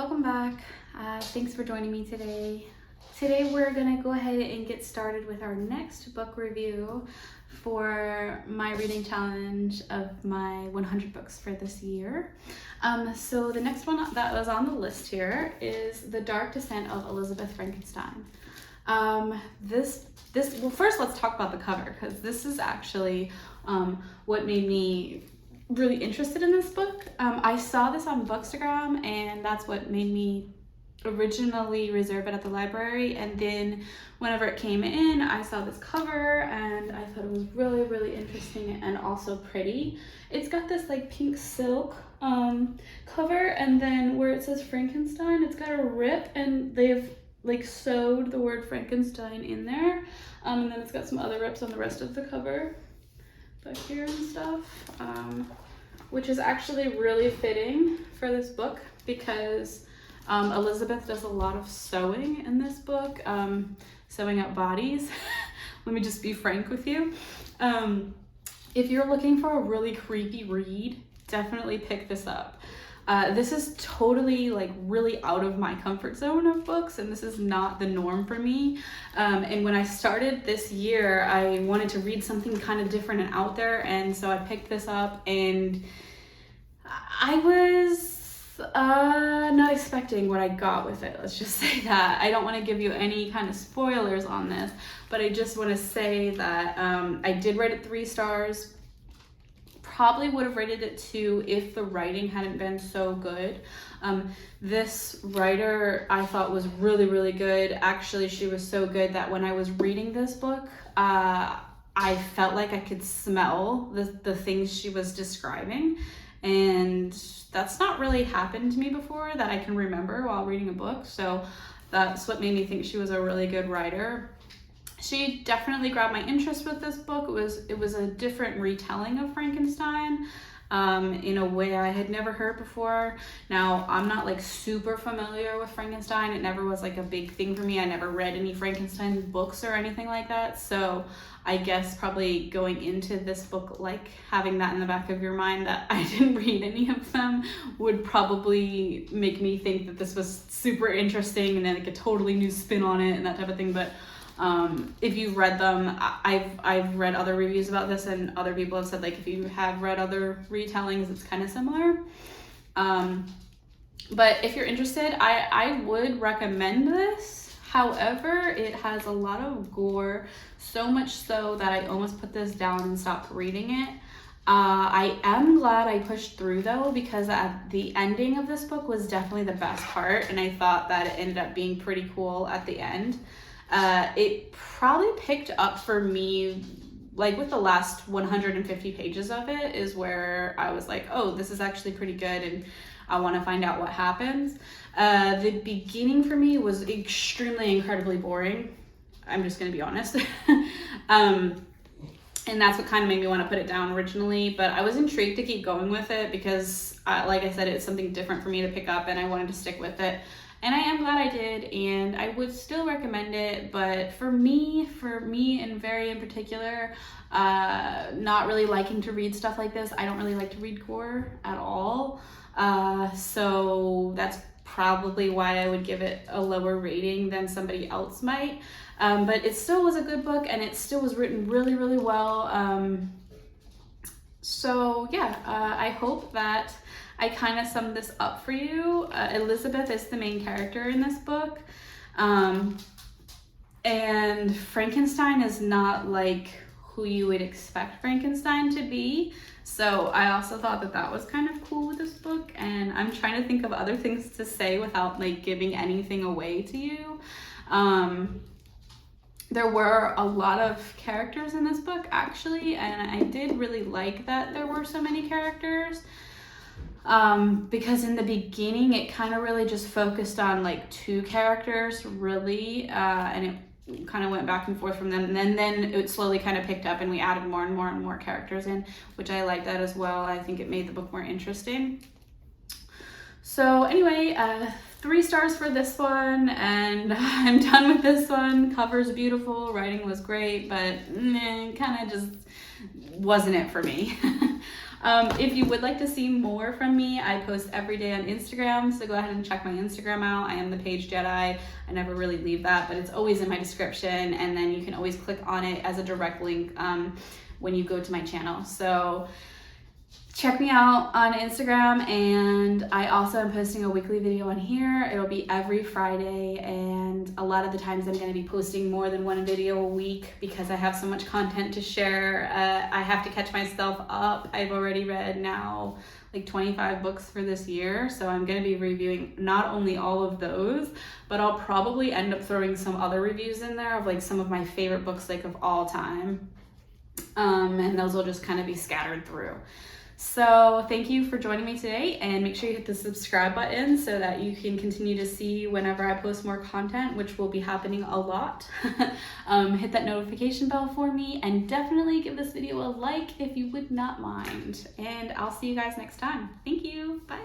welcome back. Thanks for joining me today. Today we're gonna go ahead and get started with our next book review for my reading challenge of my 100 books for this year. So the next one that was on the list here is The Dark Descent of Elizabeth Frankenstein. Well, first let's talk about the cover, because this is actually what made me really interested in this book. I saw this on Bookstagram, and that's what made me originally reserve it at the library. And then whenever it came in, I saw this cover and I thought it was really, really interesting and also pretty. It's got this like pink silk cover, and then where it says Frankenstein, it's got a rip, and they've like sewed the word Frankenstein in there. And then it's got some other rips on the rest of the cover back here and stuff, which is actually really fitting for this book because Elizabeth does a lot of sewing in this book, sewing up bodies. Let me just be frank with you. If you're looking for a really creepy read, definitely pick this up. This is totally like really out of my comfort zone of books, and this is not the norm for me. And when I started this year, I wanted to read something kind of different and out there, and so I picked this up, and I was not expecting what I got with it. Let's just say that. I don't want to give you any kind of spoilers on this, but I just want to say that I did rate it 3 stars. Probably would have rated it 2 if the writing hadn't been so good. This writer I thought was really, really good. Actually, she was so good that when I was reading this book, I felt like I could smell the things she was describing. And that's not really happened to me before that I can remember while reading a book. So that's what made me think she was a really good writer. She definitely grabbed my interest with this book. It was a different retelling of Frankenstein in a way I had never heard before. Now, I'm not like super familiar with Frankenstein. It never was like a big thing for me. I never read any Frankenstein books or anything like that. So I guess probably going into this book, like having that in the back of your mind that I didn't read any of them would probably make me think that this was super interesting and then like a totally new spin on it and that type of thing. But if you've read them, I've read other reviews about this, and other people have said like if you have read other retellings, it's kind of similar. But if you're interested, I would recommend this. However, it has a lot of gore, so much so that I almost put this down and stopped reading it. I am glad I pushed through though, because at the ending of this book was definitely the best part, and I thought that it ended up being pretty cool at the end. It probably picked up for me, like with the last 150 pages of it is where I was like, oh, this is actually pretty good and I want to find out what happens. The beginning for me was incredibly boring. I'm just going to be honest. And that's what kind of made me want to put it down originally, but I was intrigued to keep going with it because, like I said, it's something different for me to pick up and I wanted to stick with it. And I am glad I did, and I would still recommend it, but for me and very in particular, not really liking to read stuff like this. I don't really like to read gore at all. So that's probably why I would give it a lower rating than somebody else might. But it still was a good book, and it still was written really, really well. So yeah, I hope that I kind of summed this up for you. Elizabeth is the main character in this book. And Frankenstein is not like who you would expect Frankenstein to be. So I also thought that that was kind of cool with this book. And I'm trying to think of other things to say without like giving anything away to you. There were a lot of characters in this book actually, and I did really like that there were so many characters. Because in the beginning it kind of really just focused on like 2 characters really, and it kind of went back and forth from them, and then it slowly kind of picked up and we added more and more and more characters in, which I liked that as well. I think it made the book more interesting. So anyway, 3 stars for this one, and I'm done with this one. Cover's beautiful, writing was great, but kind of just wasn't it for me. If you would like to see more from me, I post every day on Instagram, so go ahead and check my Instagram out. I am the PageJedi. I never really leave that, but it's always in my description, and then you can always click on it as a direct link when you go to my channel. So check me out on Instagram, and I also am posting a weekly video on here. It'll be every Friday, and a lot of the times I'm going to be posting more than one video a week because I have so much content to share. I have to catch myself up. I've already read now like 25 books for this year, so I'm going to be reviewing not only all of those, but I'll probably end up throwing some other reviews in there of like some of my favorite books like of all time, and those will just kind of be scattered through. So thank you for joining me today, and make sure you hit the subscribe button so that you can continue to see whenever I post more content, which will be happening a lot. Hit that notification bell for me, and definitely give this video a like if you would not mind. And I'll see you guys next time. Thank you. Bye.